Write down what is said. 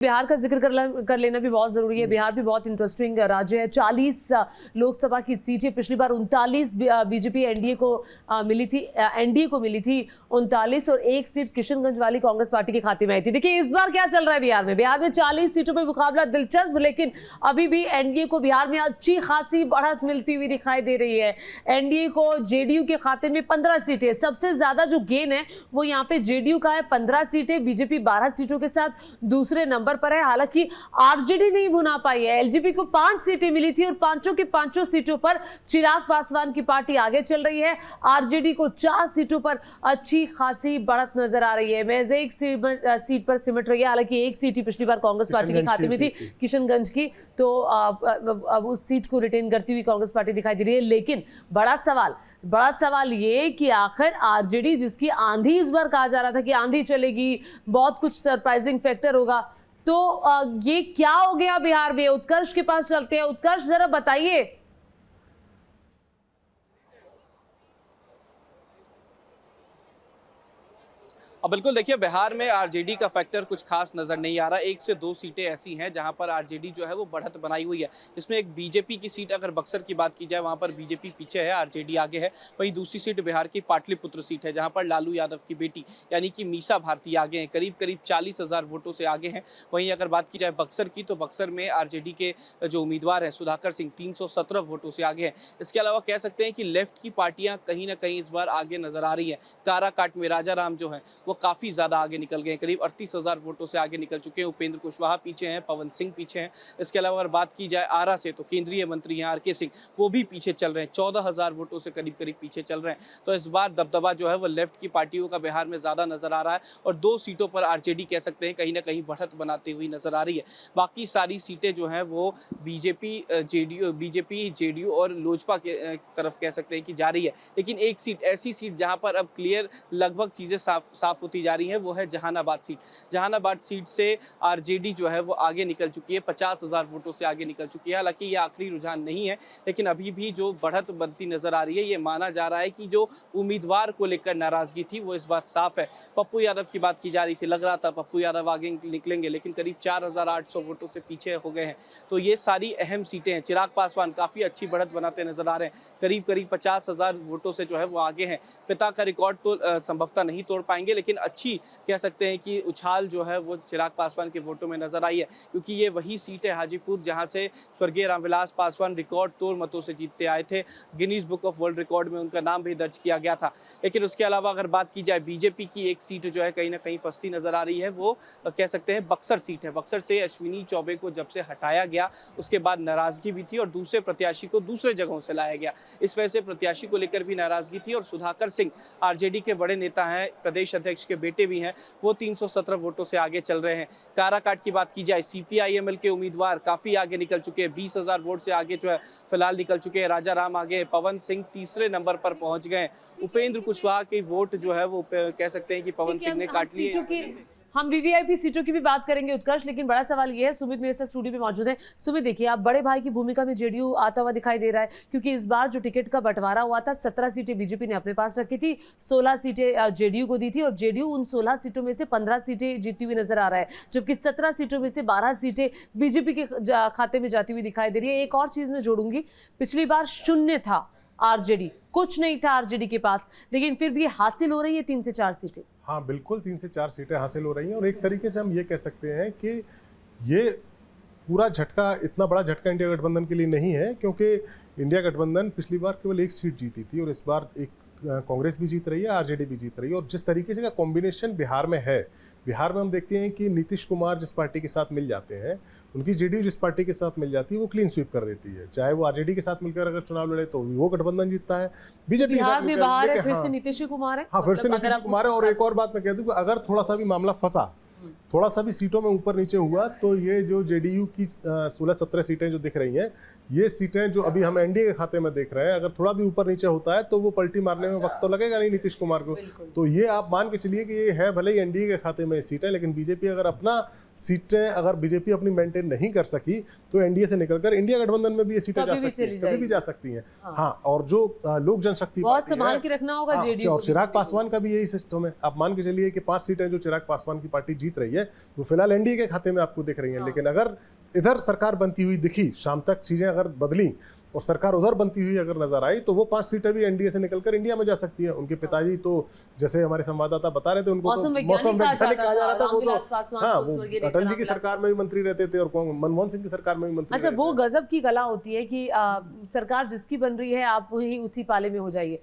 बिहार का जिक्र कर लेना भी बहुत जरूरी है। बिहार भी बहुत इंटरेस्टिंग राज्य है। 40 लोकसभा की सीटें, पिछली बार 39 बीजेपी एनडीए को मिली थी, 39 और एक सीट किशनगंज वाली कांग्रेस पार्टी के खाते में आई थी। देखिए इस बार क्या चल रहा है बिहार में। 40 सीटों पर मुकाबला दिलचस्प, लेकिन अभी भी एनडीए को बिहार में अच्छी खासी बढ़त मिलती हुई दिखाई दे रही है। एनडीए को जेडीयू के खाते में 15 सीटें, सबसे ज्यादा जो गेन है वो यहाँ पे जेडीयू का है, 15 सीटें। बीजेपी 12 सीटों के साथ दूसरे नंबर पर है। हालांकि आरजेडी नहीं भुना पाई है। एलजेपी को 5 सीटें मिली थी और पांचों की पांचों सीटों पर चिराग पासवान की पार्टी आगे चल रही है। आरजेडी को 4 सीटों पर अच्छी खासी बढ़त नजर आ रही है। महज एक सीट पर सिमट रही है। हालांकि एक सीट ही पिछली बार कांग्रेस पार्टी के खाते में थी, किशनगंज की, तो अब उस सीट को रिटेन करती हुई कांग्रेस पार्टी दिखाई दे रही है। लेकिन बड़ा सवाल ये कि आखिर आरजेडी, जिसकी आंधी इस बार कहा जा रहा था कि आंधी चलेगी, बहुत कुछ सरप्राइजिंग फैक्टर होगा, तो ये क्या हो गया बिहार में? उत्कर्ष के पास चलते हैं। उत्कर्ष, जरा बताइए। अब बिल्कुल देखिए, बिहार में आरजेडी का फैक्टर कुछ खास नजर नहीं आ रहा। 1 से 2 सीटें ऐसी हैं जहां पर आरजेडी जो है वो बढ़त बनाई हुई है, जिसमें एक बीजेपी की सीट, अगर बक्सर की बात की जाए, वहां पर बीजेपी पीछे है, आरजेडी आगे है। वहीं दूसरी सीट बिहार की पाटलिपुत्र सीट है, जहां पर लालू यादव की बेटी यानी कि मीसा भारती आगे हैं, करीब 40,000 वोटों से आगे हैं। वहीं अगर बात की जाए बक्सर की, तो बक्सर में आरजेडी के जो उम्मीदवार हैं सुधाकर सिंह 317 वोटों से आगे हैं। इसके अलावा कह सकते हैं कि लेफ्ट की पार्टियां कहीं ना कहीं इस बार आगे नजर आ रही है। काराकाट में राजाराम जो है वो काफी ज्यादा आगे निकल गए, करीब 38,000 वोटों से आगे निकल चुके हैं। उपेंद्र कुशवाहा पीछे हैं, पवन सिंह पीछे हैं। इसके अलावा अगर बात की जाए आरा से, तो केंद्रीय मंत्री हैं आरके सिंह, वो भी पीछे चल रहे हैं, 14,000 वोटों से करीब पीछे चल रहे हैं। तो इस बार दबदबा जो है वो लेफ्ट की पार्टियों का बिहार में ज्यादा नजर आ रहा है और 2 सीटों पर आरजेडी कह सकते हैं कहीं ना कहीं बढ़त बनाते हुई नजर आ रही है। बाकी सारी सीटें जो है वो बीजेपी, जेडीयू और लोजपा के तरफ कह सकते हैं कि जा रही है। लेकिन एक सीट, ऐसी सीट जहां पर अब क्लियर लगभग चीजें साफ होती जा रही है, वो है जहानाबाद सीट। जहानाबाद सीट से आरजेडी जो है वो आगे निकल चुकी है, 50,000 वोटों से आगे निकल चुकी है। हालांकि ये आखिरी रुझान नहीं है, लेकिन अभी भी जो बढ़त बनती नजर आ रही है, ये माना जा रहा है कि जो उम्मीदवार को लेकर नाराजगी थी वो इस बार साफ है। पप्पू यादव की बात की जा रही थी, लग रहा था पप्पू यादव आगे निकलेंगे, लेकिन करीब 4,800 वोटों से पीछे हो गए हैं। तो ये सारी अहम सीटें हैं। चिराग पासवान काफी अच्छी बढ़त बनाते नजर आ रहे हैं, करीब 50,000 वोटों से जो है वो आगे हैं। पिता का रिकॉर्ड तो संभवतः नहीं तोड़ पाएंगे, लेकिन अच्छी कह सकते हैं कि उछाल जो है वो चिराग पासवान के वोटों में नजर आई है, क्योंकि ये वही सीट है हाजीपुर जहां से स्वर्गीय रामविलास पासवान रिकॉर्ड तोड़ मतों से जीतते आए थे। Guinness book of world record में उनका नाम भी दर्ज किया गया था। लेकिन उसके अलावा अगर बात की जाए बीजेपी की, एक सीट जो है कहीं ना कहीं फंसती नजर आ रही है, वो कह सकते हैं बक्सर सीट है। बक्सर से अश्विनी चौबे को जब से हटाया गया उसके बाद नाराजगी भी थी और दूसरे प्रत्याशी को दूसरे जगहों से लाया गया, इस वजह से प्रत्याशी को लेकर भी नाराजगी थी। और सुधाकर सिंह आरजेडी के बड़े नेता हैं, प्रदेश अध्यक्ष के बेटे भी हैं, वो 317 वोटों से आगे चल रहे हैं। काराकाट की बात की जाए, सीपीआईएमएल के उम्मीदवार काफी आगे निकल चुके हैं, 20,000 वोट से आगे जो है फिलहाल निकल चुके हैं। राजाराम आगे, पवन सिंह तीसरे नंबर पर पहुंच गए। उपेंद्र कुशवाहा के वोट जो है वो कह सकते हैं कि पवन सिंह ने काट लिए। हम वीवीआईपी सीटों की भी बात करेंगे उत्कर्ष, लेकिन बड़ा सवाल ये है, सुमित मेरे साथ स्टूडियो में मौजूद है। सुमित, देखिए आप बड़े भाई की भूमिका में जेडीयू आता हुआ दिखाई दे रहा है, क्योंकि इस बार जो टिकट का बंटवारा हुआ था, 17 सीटें बीजेपी ने अपने पास रखी थी, 16 सीटें जेडीयू को दी थी और जेडीयू उन 16 सीटों में से 15 सीटें जीती हुई नजर आ रहा है, जबकि 17 सीटों में से 12 सीटें बीजेपी के खाते में जाती हुई दिखाई दे रही है। एक और चीज मैं जोड़ूंगी, पिछली बार शून्य था आरजेडी, कुछ नहीं था आरजेडी के पास, लेकिन फिर भी हासिल हो रही है 3 से 4 सीटें। हाँ बिल्कुल, 3 से 4 सीटें हासिल हो रही हैं और एक तरीके से हम ये कह सकते हैं कि ये पूरा झटका, इतना बड़ा झटका इंडिया गठबंधन के लिए नहीं है, क्योंकि इंडिया गठबंधन पिछली बार केवल 1 सीट जीती थी और इस बार एक कांग्रेस भी जीत रही है, आरजेडी भी जीत रही है। और जिस तरीके से का कॉम्बिनेशन बिहार में है, बिहार में हम देखते हैं कि नीतीश कुमार जिस पार्टी के साथ मिल जाते हैं, उनकी जेडीयू जिस पार्टी के साथ मिल जाती है वो क्लीन स्वीप कर देती है। चाहे वो आरजेडी के साथ मिलकर अगर चुनाव लड़े तो वो गठबंधन जीतता है। बीजेपी बिहार में बाहर है, फिर से नीतीश कुमार है। हाँ, फिर से नीतीश कुमार है। और एक और बात मैं कह दूं कि अगर थोड़ा सा भी मामला फंसा, थोड़ा सा भी सीटों में ऊपर नीचे हुआ, तो ये जो जेडीयू की 16-17 सीटें जो दिख रही हैं, ये सीटें जो अभी हम एनडीए के खाते में देख रहे हैं, अगर थोड़ा भी ऊपर नीचे होता है तो वो पलटी मारने में वक्त तो लगेगा नहीं नीतीश कुमार को। तो ये आप मान के चलिए कि ये है भले ही एनडीए के खाते में सीटें, लेकिन बीजेपी अगर अपना सीटें अगर बीजेपी अपनी मेंटेन नहीं कर सकी तो एनडीए से निकलकर इंडिया गठबंधन में भी ये सीटें जा सकती हैं, कभी भी जा सकती हैं। हाँ, और जो लोक जनशक्ति बहुत संभाल के रखना होगा जेडीयू और चिराग पासवान का भी यही सिस्टम है। आप मान के चलिए कि 5 सीटें जो चिराग पासवान की पार्टी जीत जीत रही है वो फिलहाल एनडीए के खाते में आपको दिख रही है। लेकिन अगर इधर सरकार बनती हुई दिखी, शाम तक चीजें अगर बदली और सरकार उधर बनती हुई अगर नजर आई तो वो 5 सीटें भी एनडीए से निकलकर इंडिया में जा सकती है। उनके पिताजी तो जैसे हमारे संवाददाता बता रहे थे, उनको मौसम तो मौसम वैज्ञानिक कहा जा रहा था। वो तो हाँ, वो स्वर्गीय अटल जी की रामविलास सरकार में भी मंत्री रहते थे और मनमोहन सिंह की सरकार में भी मंत्री अच्छा, रहे वो थे। गजब की कला होती है कि सरकार जिसकी बन रही है आप वही उसी पाले में हो जाइए।